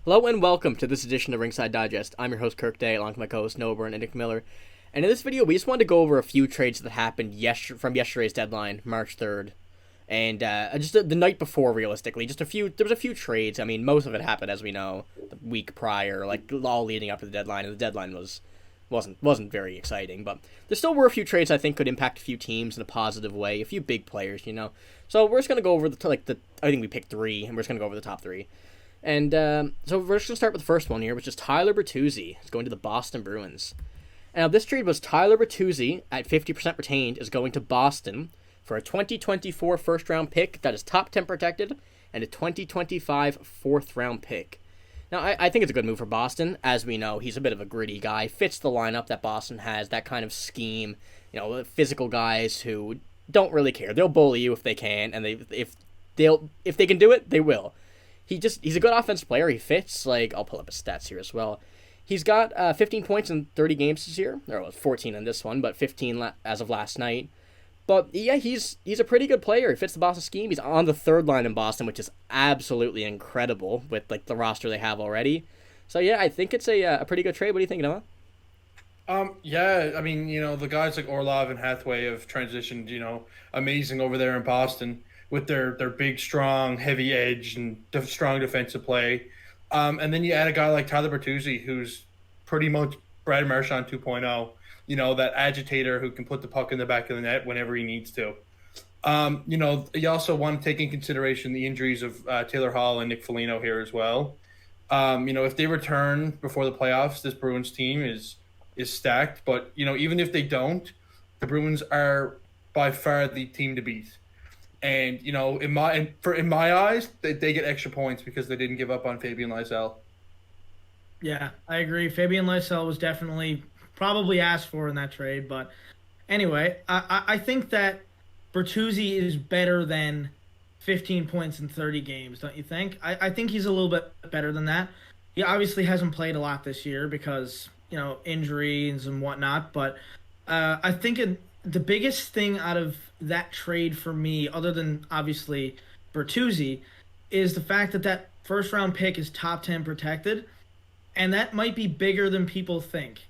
Hello and welcome to this edition of Ringside Digest. I'm your host Kirk Day, along with my co-host Noah Byrne and Nick Miller. And in this video, we just wanted to go over a few trades that happened from yesterday's deadline, March 3rd. And just the night before, realistically. There was a few trades. I mean, most of it happened, as we know, the week prior, like all leading up to the deadline. And the deadline wasn't very exciting. But there still were a few trades I think could impact a few teams in a positive way. A few big players, you know. So we're just going to go over I think we picked three, and we're just going to go over the top three. And so we're just going to start with the first one here, which is Tyler Bertuzzi. He's going to the Boston Bruins. And now this trade was Tyler Bertuzzi at 50% retained is going to Boston for a 2024 first-round pick that is top 10 protected and a 2025 fourth-round pick. Now, I think it's a good move for Boston. As we know, he's a bit of a gritty guy. Fits the lineup that Boston has, that kind of scheme. You know, physical guys who don't really care. They'll bully you if they can, and if they can do it, they will. He's a good offensive player. He fits. I'll pull up his stats here as well. He's got 15 points in 30 games this year. Or 14 in this one, but 15 as of last night. But yeah, he's a pretty good player. He fits the Boston scheme. He's on the third line in Boston, which is absolutely incredible with the roster they have already. So yeah, I think it's a pretty good trade. What do you think, Noah? Yeah, I mean, the guys like Orlov and Hathaway have transitioned, amazing over there in Boston with their big, strong, heavy edge and strong defensive play. And then you add a guy like Tyler Bertuzzi, who's pretty much Brad Marchand 2.0, that agitator who can put the puck in the back of the net whenever he needs to. You also want to take in consideration the injuries of Taylor Hall and Nick Foligno here as well. If they return before the playoffs, this Bruins team is stacked. But, even if they don't, the Bruins are by far the team to beat. And, in my eyes, they get extra points because they didn't give up on Fabian Lysell. Yeah, I agree. Fabian Lysell was definitely probably asked for in that trade. But anyway, I think that Bertuzzi is better than 15 points in 30 games, don't you think? I think he's a little bit better than that. He obviously hasn't played a lot this year because, injuries and whatnot. But I think the biggest thing out of that trade for me, other than obviously Bertuzzi, is the fact that first round pick is top 10 protected, and that might be bigger than people think,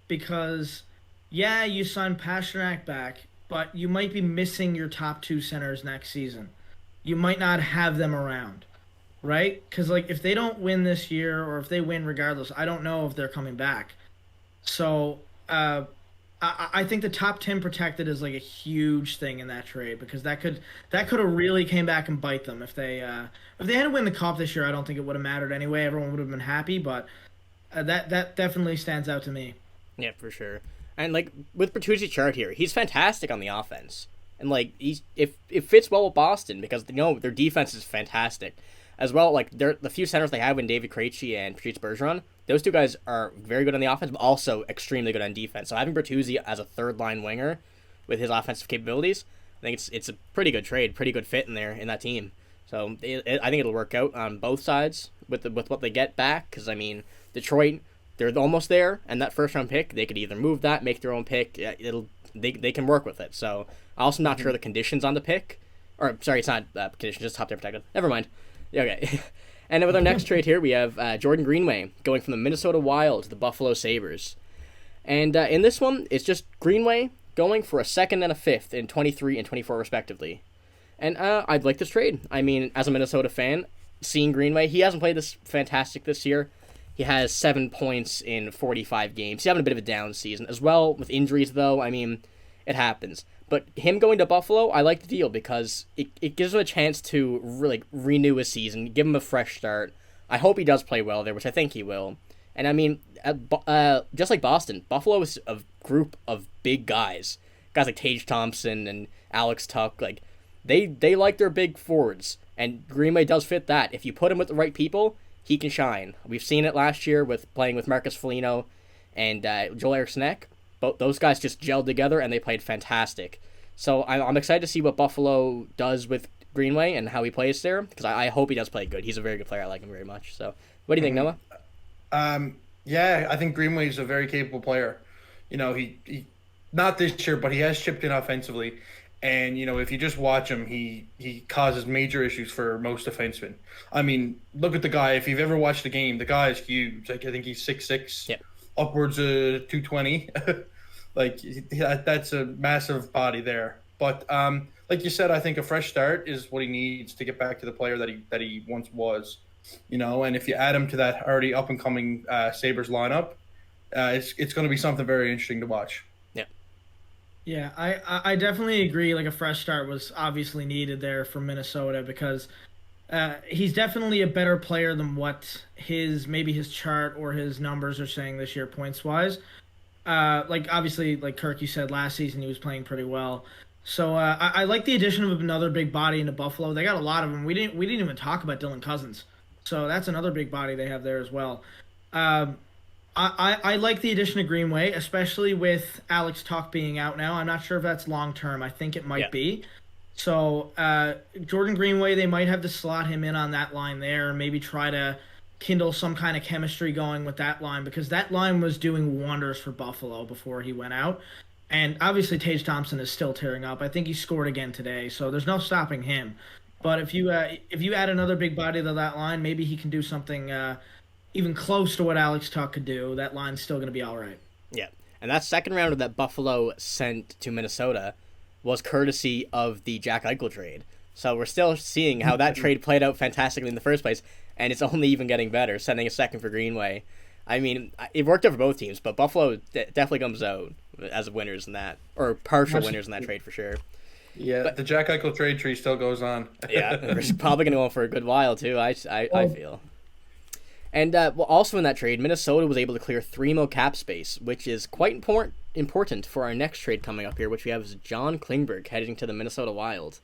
because yeah, you signed Pasternak back, but you might be missing your top two centers next season. You might not have them around, right? Because if they don't win this year, or if they win regardless, I don't know if they're coming back. So I think the top 10 protected is a huge thing in that trade, because that could have really came back and bite them if they had to win the cup this year. I don't think it would have mattered anyway. Everyone would have been happy, but that definitely stands out to me. Yeah, for sure. And with Bertuzzi's chart here, he's fantastic on the offense, and it fits well with Boston because their defense is fantastic as well. The few centers they have in David Krejci and Patrice Bergeron, those two guys are very good on the offense, but also extremely good on defense. So having Bertuzzi as a third line winger with his offensive capabilities, I think it's a pretty good trade, pretty good fit in that team. So I think it'll work out on both sides with what they get back. Because Detroit, they're almost there, and that first round pick, they could either move that, make their own pick. They can work with it. So I'm also not sure the conditions on the pick, or sorry, it's not conditions, just top 10 protected. Never mind. Okay. And then with our next trade here, we have Jordan Greenway going from the Minnesota Wild to the Buffalo Sabres. And in this one, it's just Greenway going for a second and a fifth in 23 and 24 respectively. And I'd like this trade. I mean, as a Minnesota fan, seeing Greenway, he hasn't played this fantastic this year. He has 7 points in 45 games. He's having a bit of a down season. As well, with injuries, though, I mean, it happens. But him going to Buffalo, I like the deal because it gives him a chance to really renew his season, give him a fresh start. I hope he does play well there, which I think he will. And I mean, just like Boston, Buffalo is a group of big guys. Guys like Tage Thompson and Alex Tuck. They like their big forwards. And Greenway does fit that. If you put him with the right people, he can shine. We've seen it last year with playing with Marcus Foligno and Joel Eriksson. But those guys just gelled together and they played fantastic. So I'm excited to see what Buffalo does with Greenway and how he plays there, because I hope he does play good. He's a very good player. I like him very much. So what do you think, Noah? Yeah, I think Greenway is a very capable player. He not this year, but he has chipped in offensively. And if you just watch him, he causes major issues for most defensemen. I mean, look at the guy. If you've ever watched the game, the guy is huge. Like I think he's 6'6", Yeah. upwards of 220. Like that's a massive body there. But like you said, I think a fresh start is what he needs to get back to the player that he once was. And if you add him to that already up and coming Sabres lineup, it's going to be something very interesting to watch. Yeah, I definitely agree. Like a fresh start was obviously needed there for Minnesota because he's definitely a better player than what maybe his chart or his numbers are saying this year points wise. Like obviously, like Kirk, you said last season he was playing pretty well. So I like the addition of another big body into Buffalo. They got a lot of them. We didn't even talk about Dylan Cousins, so that's another big body they have there as well. I like the addition of Greenway, especially with Alex Tuch being out now. I'm not sure if that's long term. I think it might be. So Jordan Greenway, they might have to slot him in on that line there, and maybe try to kindle some kind of chemistry going with that line because that line was doing wonders for Buffalo before he went out. And obviously Tage Thompson is still tearing up. I think he scored again today, so there's no stopping him. But if you add another big body to that line, maybe he can do something even close to what Alex Tuch could do. That line's still going to be all right. Yeah, and that second rounder that Buffalo sent to Minnesota was courtesy of the Jack Eichel trade. So we're still seeing how that trade played out fantastically in the first place, and it's only even getting better, sending a second for Greenway. I mean, it worked out for both teams, but Buffalo definitely comes out as winners in that, or partial winners in that trade for sure. Yeah, but the Jack Eichel trade tree still goes on. Yeah, we're probably going to go on for a good while, too, I feel. And also in that trade, Minnesota was able to clear $3 million cap space, which is quite important for our next trade coming up here, which we have is John Klingberg heading to the Minnesota Wild.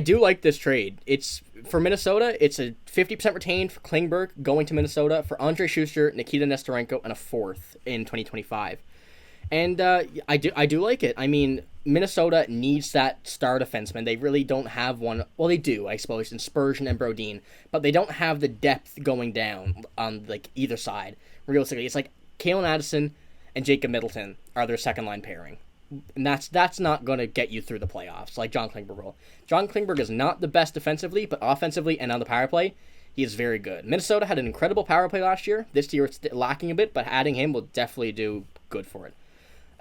I do like this trade. It's for Minnesota. It's a 50% retained for Klingberg going to Minnesota for Andrei Schuster, Nikita Nesterenko, and a fourth in 2025. And I do like it. I mean, Minnesota needs that star defenseman. They really don't have one. Well, they do, I suppose, in Spurgeon and Brodin, but they don't have the depth going down on like either side. Realistically, it's like Kalen Addison and Jacob Middleton are their second line pairing. And that's not going to get you through the playoffs like John Klingberg will. John Klingberg is not the best defensively, but offensively and on the power play, he is very good. Minnesota had an incredible power play last year. This year it's lacking a bit, but adding him will definitely do good for it.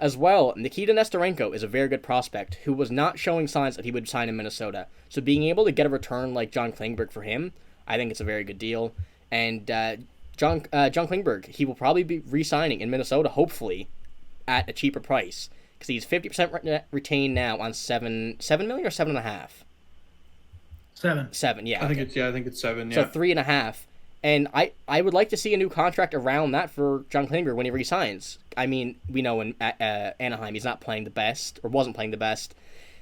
As well, Nikita Nesterenko is a very good prospect who was not showing signs that he would sign in Minnesota. So being able to get a return like John Klingberg for him, I think it's a very good deal. And John Klingberg, he will probably be re-signing in Minnesota, hopefully, at a cheaper price. Because he's 50% retained now on $7 million or 7.5? 7. 7, yeah. I think it's 7, yeah. So 3.5. And I would like to see a new contract around that for John Klingberg when he resigns. I mean, we know in Anaheim he's not playing the best, or wasn't playing the best.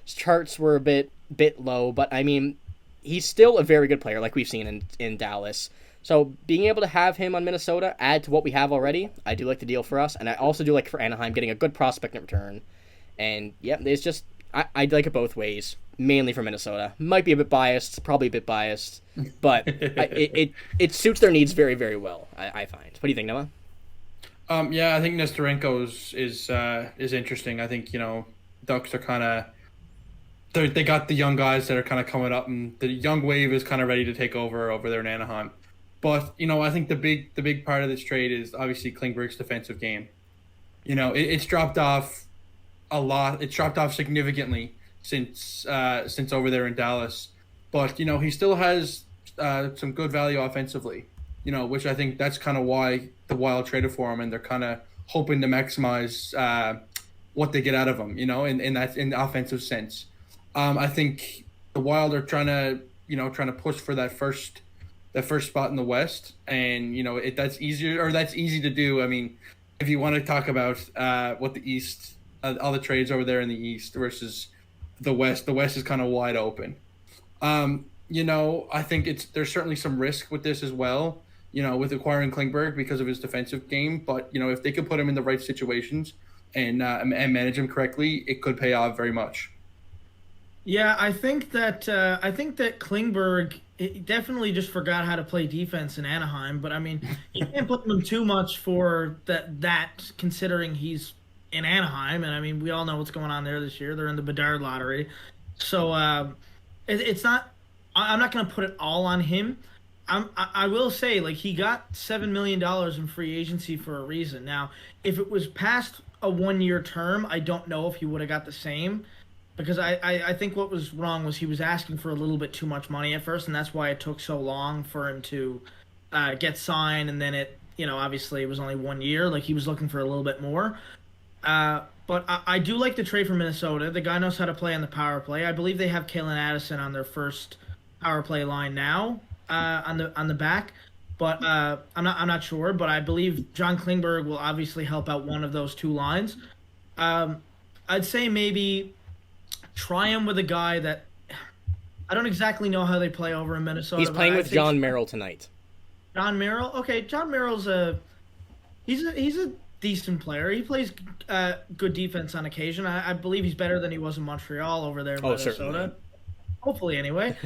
His charts were a bit low, but I mean, he's still a very good player like we've seen in Dallas. So being able to have him on Minnesota add to what we have already, I do like the deal for us. And I also do like for Anaheim getting a good prospect in return. And yeah, it's just, I like it both ways, mainly for Minnesota. Might be a bit biased, probably a bit biased, but it suits their needs very, very well, I find. What do you think, Noah? Yeah, I think Nesterenko is interesting. I think, Ducks are kind of, they got the young guys that are kind of coming up, and the young wave is kind of ready to take over there in Anaheim. But, I think the big part of this trade is obviously Klingberg's defensive game. It's dropped off a lot. It's dropped off significantly since over there in Dallas. But, he still has some good value offensively, which I think that's kind of why the Wild traded for him, and they're kind of hoping to maximize what they get out of him, in the offensive sense. I think the Wild are trying to push for that first spot in the West, and that's easy to do. I mean, if you want to talk about what the East, all the trades over there in the East versus the West is kind of wide open. I think there's certainly some risk with this as well, with acquiring Klingberg because of his defensive game. But if they could put him in the right situations and manage him correctly, it could pay off very much. Yeah, I think that Klingberg definitely just forgot how to play defense in Anaheim. But I mean, you can't blame him too much for that considering he's in Anaheim, and I mean we all know what's going on there this year. They're in the Bedard lottery, so it's not. I'm not going to put it all on him. I will say, like, he got $7 million in free agency for a reason. Now, if it was past a 1 year term, I don't know if he would have got the same, because I think what was wrong was he was asking for a little bit too much money at first, and that's why it took so long for him to get signed, and then obviously it was only 1 year. Like, he was looking for a little bit more. But I do like the trade for Minnesota. The guy knows how to play on the power play. I believe they have Kalen Addison on their first power play line now, on the back. But I'm not sure. But I believe John Klingberg will obviously help out one of those two lines. I'd say maybe try him with a guy that I don't exactly know how they play over in Minnesota. He's playing with John Merrill tonight. John Merrill? Okay, John Merrill's he's a decent player. He plays good defense on occasion. I believe he's better than he was in Montreal over there in Minnesota. Certainly. Hopefully, anyway.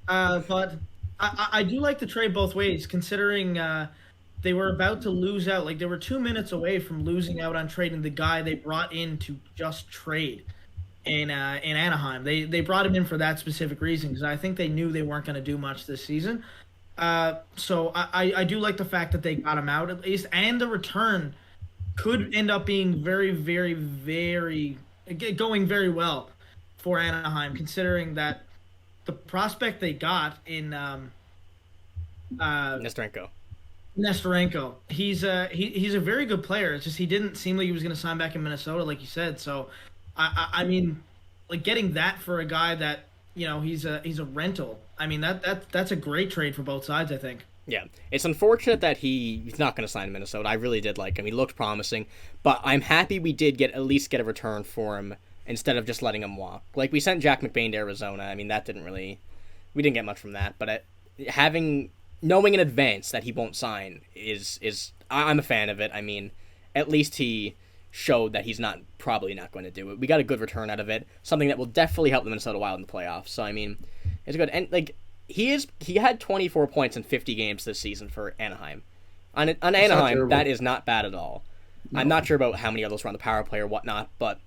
But I do like the trade both ways, considering they were about to lose out. Like, they were 2 minutes away from losing out on trading the guy they brought in to just trade in Anaheim. They brought him in for that specific reason, because I think they knew they weren't going to do much this season. So I do like the fact that they got him out at least, and the return could end up being very, very, very going very well for Anaheim, considering that the prospect they got in Nesterenko. He's a very good player. It's just he didn't seem like he was going to sign back in Minnesota, like you said. So I mean, like, getting that for a guy that he's a rental. I mean that's a great trade for both sides, I think. Yeah, it's unfortunate that he's not going to sign in Minnesota. I really did like him. He looked promising, but I'm happy we did at least get a return for him instead of just letting him walk. Like, we sent Jack McBain to Arizona. I mean, we didn't get much from that. But knowing in advance that he won't sign I'm a fan of it. I mean, at least he showed that he's probably not going to do it. We got a good return out of it, something that will definitely help the Minnesota Wild in the playoffs. So I mean, it's good. And like, he had 24 points in 50 games this season for Anaheim. On Anaheim, that is not bad at all. No. I'm not sure about how many of those were on the power play or whatnot, but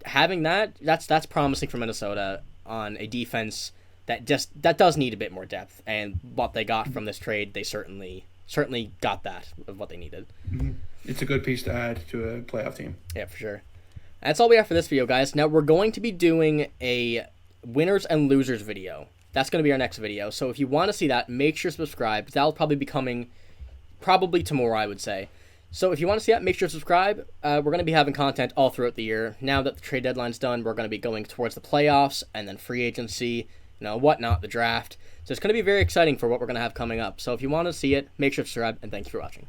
having that's promising for Minnesota on a defense that does need a bit more depth. And what they got from this trade, they certainly got that of what they needed. Mm-hmm. It's a good piece to add to a playoff team. Yeah, for sure. That's all we have for this video, guys. Now we're going to be doing a winners and losers video. That's going to be our next video. So if you want to see that, make sure to subscribe. That'll probably be coming tomorrow, I would say. So if you want to see that, make sure to subscribe. We're going to be having content all throughout the year. Now that the trade deadline's done, we're going to be going towards the playoffs and then free agency, whatnot, the draft. So it's going to be very exciting for what we're going to have coming up. So if you want to see it, make sure to subscribe, and thank you for watching.